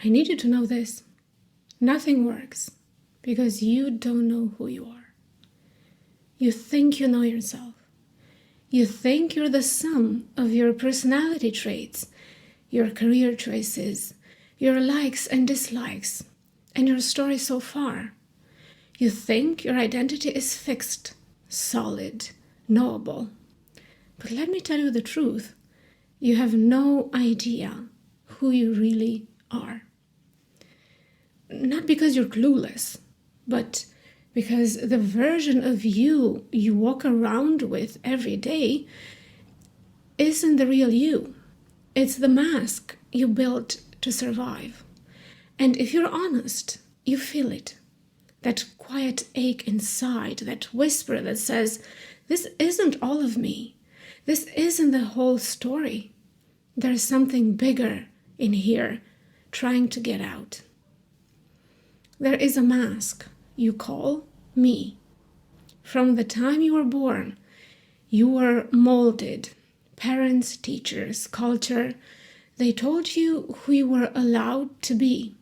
I need you to know this. Nothing works because you don't know who you are. You think you know yourself. You think you're the sum of your personality traits, your career choices, your likes and dislikes, and your story so far. You think your identity is fixed, solid, knowable. But let me tell you the truth. You have no idea who you really are. Not because you're clueless, but because the version of you you walk around with every day isn't the real you. It's the mask you built to survive. And if you're honest, you feel it. That quiet ache inside, that whisper that says, this isn't all of me. This isn't the whole story. There's something bigger in here trying to get out. There is a mask you call me. From the time you were born, you were molded. Parents, teachers, culture, they told you who you were allowed to be.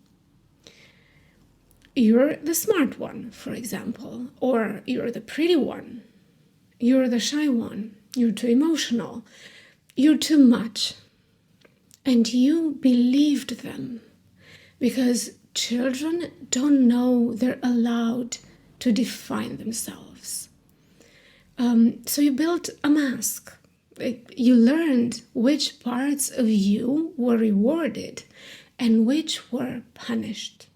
You're the smart one, for example, or you're the pretty one. You're the shy one. You're too emotional. You're too much. And you believed them because children don't know they're allowed to define themselves. So you built a mask. You learned which parts of you were rewarded and which were punished.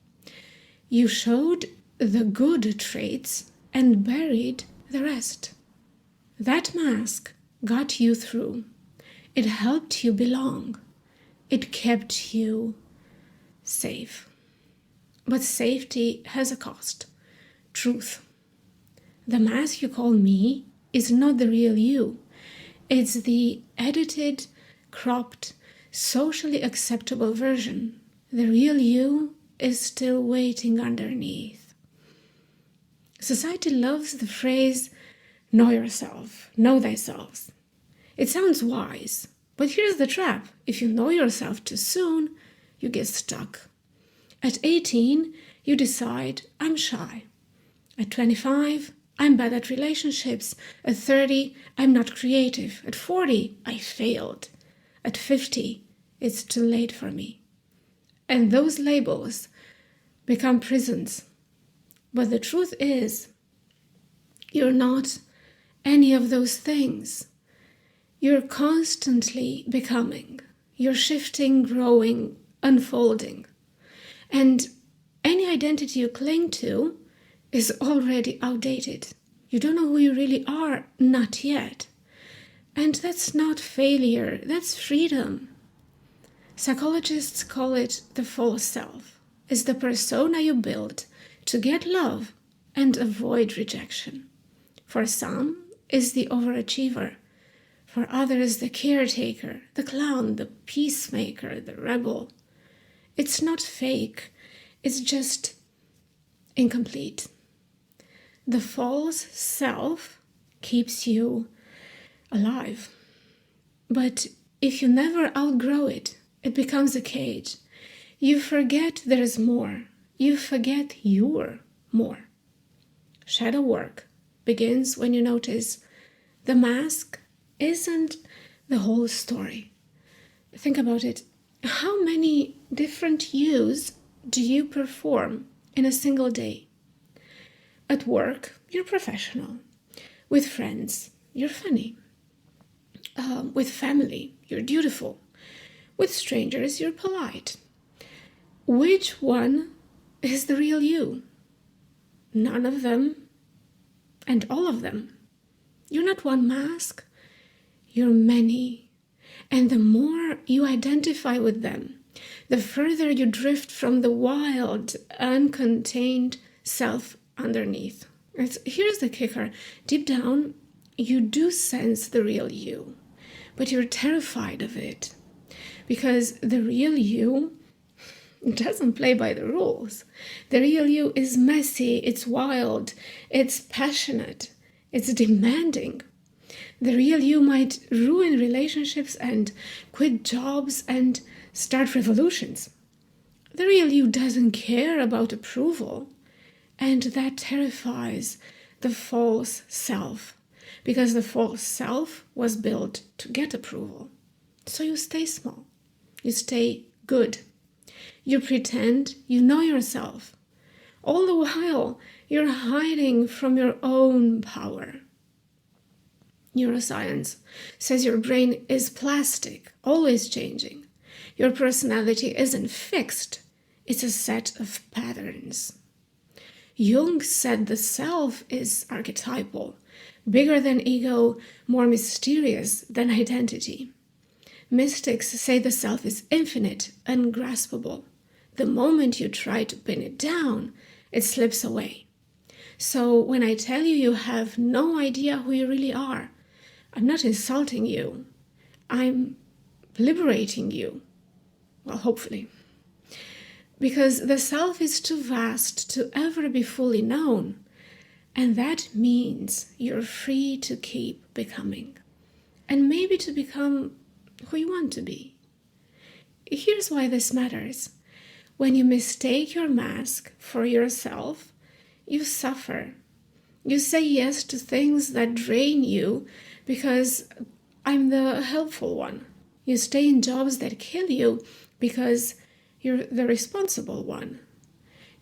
You showed the good traits and buried the rest. That mask got you through. It helped you belong. It kept you safe. But safety has a cost. Truth. The mask you call me is not the real you. It's the edited, cropped, socially acceptable version. The real you is still waiting underneath. Society loves the phrase, know yourself, know thyself. It sounds wise, but here's the trap. If you know yourself too soon, you get stuck. At 18, you decide, I'm shy. At 25, I'm bad at relationships. At 30, I'm not creative. At 40, I failed. At 50, it's too late for me. And those labels become prisons. But the truth is, you're not any of those things. You're constantly becoming. You're shifting, growing, unfolding. And any identity you cling to is already outdated. You don't know who you really are, not yet. And that's not failure, that's freedom. Psychologists call it the false self. It's the persona you build to get love and avoid rejection. For some, it's the overachiever. For others, the caretaker, the clown, the peacemaker, the rebel. It's not fake, it's just incomplete. The false self keeps you alive. But if you never outgrow it, it becomes a cage. You forget there's more. You forget you're more. Shadow work begins when you notice the mask isn't the whole story. Think about it. How many different yous do you perform in a single day? At work, you're professional. With friends, you're funny. With family, you're dutiful. With strangers, you're polite. Which one is the real you? None of them and all of them. You're not one mask. You're many. And the more you identify with them, the further you drift from the wild, uncontained self underneath. Here's the kicker. Deep down, you do sense the real you, but you're terrified of it because the real you doesn't play by the rules. The real you is messy, it's wild, it's passionate, it's demanding. The real you might ruin relationships and quit jobs and start revolutions. The real you doesn't care about approval, and that terrifies the false self, because the false self was built to get approval. So you stay small, you stay good, you pretend you know yourself. All the while, you're hiding from your own power. Neuroscience says your brain is plastic, always changing. Your personality isn't fixed, it's a set of patterns. Jung said the self is archetypal, bigger than ego, more mysterious than identity. Mystics say the self is infinite, ungraspable. The moment you try to pin it down, it slips away. So when I tell you you have no idea who you really are, I'm not insulting you. I'm liberating you. Well, hopefully. Because the self is too vast to ever be fully known. And that means you're free to keep becoming. And maybe to become who you want to be. Here's why this matters. When you mistake your mask for yourself, you suffer. You say yes to things that drain you because I'm the helpful one. You stay in jobs that kill you because you're the responsible one.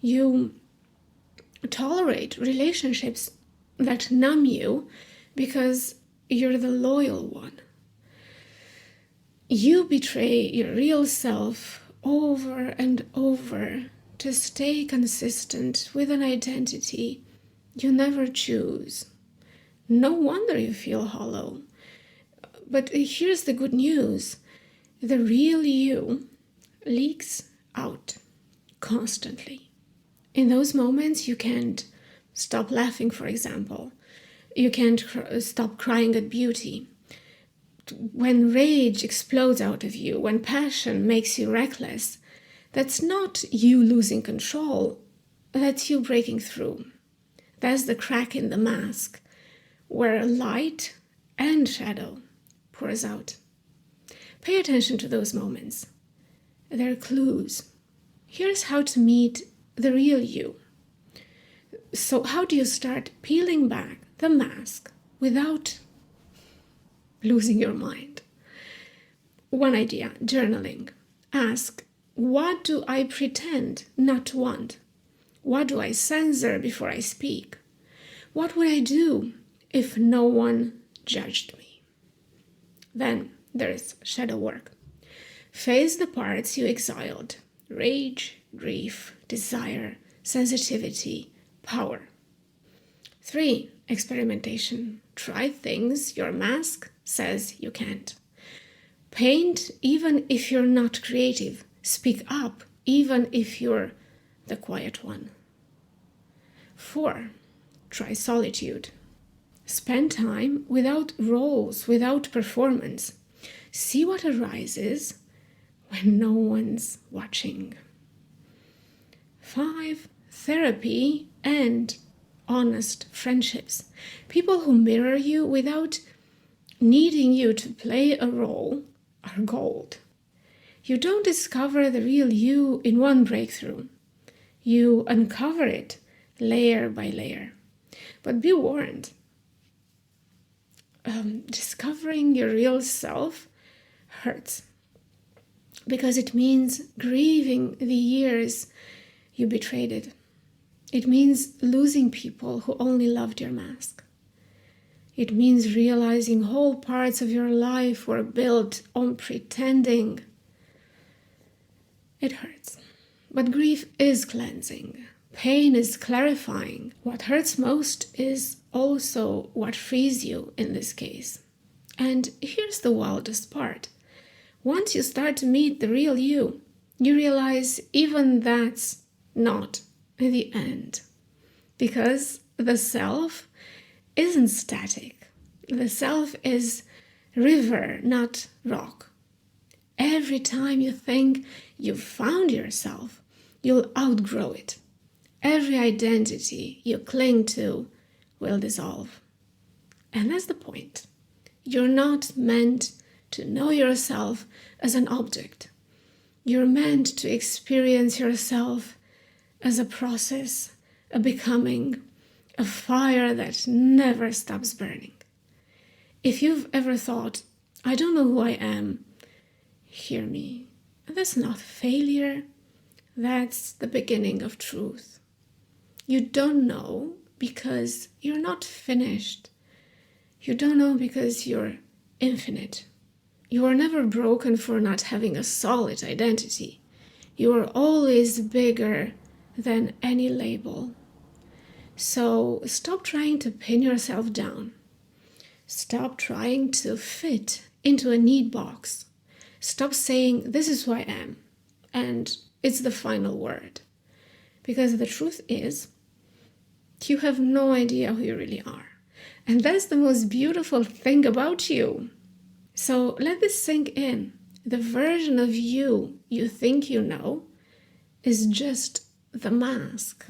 You tolerate relationships that numb you because you're the loyal one. You betray your real self over and over to stay consistent with an identity you never choose. No wonder you feel hollow. But here's the good news. The real you leaks out constantly. In those moments, you can't stop laughing, for example. You can't stop crying at beauty. When rage explodes out of you, when passion makes you reckless, that's not you losing control, that's you breaking through. That's the crack in the mask, where light and shadow pours out. Pay attention to those moments. They're clues. Here's how to meet the real you. So how do you start peeling back the mask without losing your mind? One idea, journaling. Ask, what do I pretend not to want? What do I censor before I speak? What would I do if no one judged me? Then there's shadow work. Face the parts you exiled: rage, grief, desire, sensitivity, power. 3, experimentation. Try things your mask says you can't. Paint even if you're not creative. Speak up even if you're the quiet one. 4, try solitude. Spend time without roles, without performance. See what arises when no one's watching. 5, therapy and honest friendships. People who mirror you without needing you to play a role are gold. You don't discover the real you in one breakthrough. You uncover it layer by layer. But be warned, discovering your real self hurts, because it means grieving the years you betrayed it. It means losing people who only loved your mask. It means realizing whole parts of your life were built on pretending. It hurts. But grief is cleansing. Pain is clarifying. What hurts most is also what frees you in this case. And here's the wildest part. Once you start to meet the real you, you realize even that's not the end. Because the self isn't static. The self is river, not rock. Every time you think you've found yourself, you'll outgrow it. Every identity you cling to will dissolve. And that's the point. You're not meant to know yourself as an object. You're meant to experience yourself as a process, a becoming, a fire that never stops burning. If you've ever thought, I don't know who I am, hear me. That's not failure. That's the beginning of truth. You don't know because you're not finished. You don't know because you're infinite. You are never broken for not having a solid identity. You are always bigger than any label. So stop trying to pin yourself down. Stop trying to fit into a neat box. Stop saying, this is who I am, and it's the final word. Because the truth is, you have no idea who you really are. And that's the most beautiful thing about you. So let this sink in. The version of you think you know is just the mask.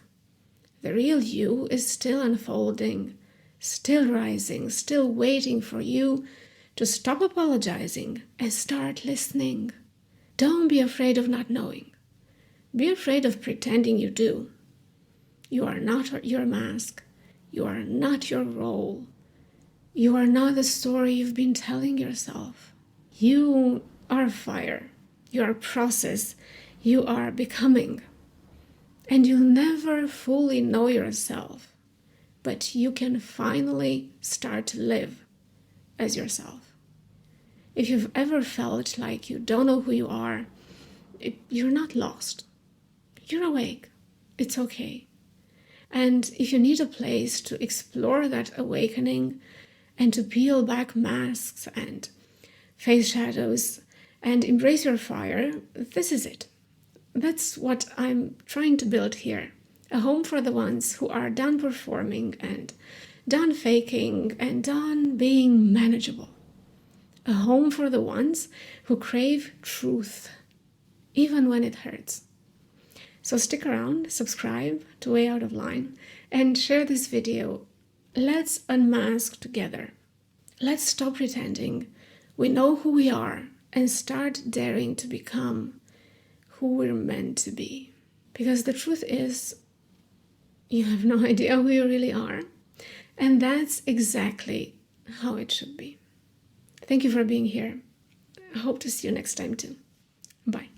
The real you is still unfolding, still rising, still waiting for you to stop apologizing and start listening. Don't be afraid of not knowing. Be afraid of pretending you do. You are not your mask. You are not your role. You are not the story you've been telling yourself. You are fire. You are process. You are becoming. And you'll never fully know yourself, but you can finally start to live as yourself. If you've ever felt like you don't know who you are, you're not lost. You're awake. It's okay. And if you need a place to explore that awakening and to peel back masks and face shadows and embrace your fire, this is it. That's what I'm trying to build here. A home for the ones who are done performing and done faking and done being manageable. A home for the ones who crave truth, even when it hurts. So stick around, subscribe to Way Out of Line, and share this video. Let's unmask together. Let's stop pretending we know who we are and start daring to become who we're meant to be. Because the truth is, you have no idea who you really are. And that's exactly how it should be. Thank you for being here. I hope to see you next time too. Bye.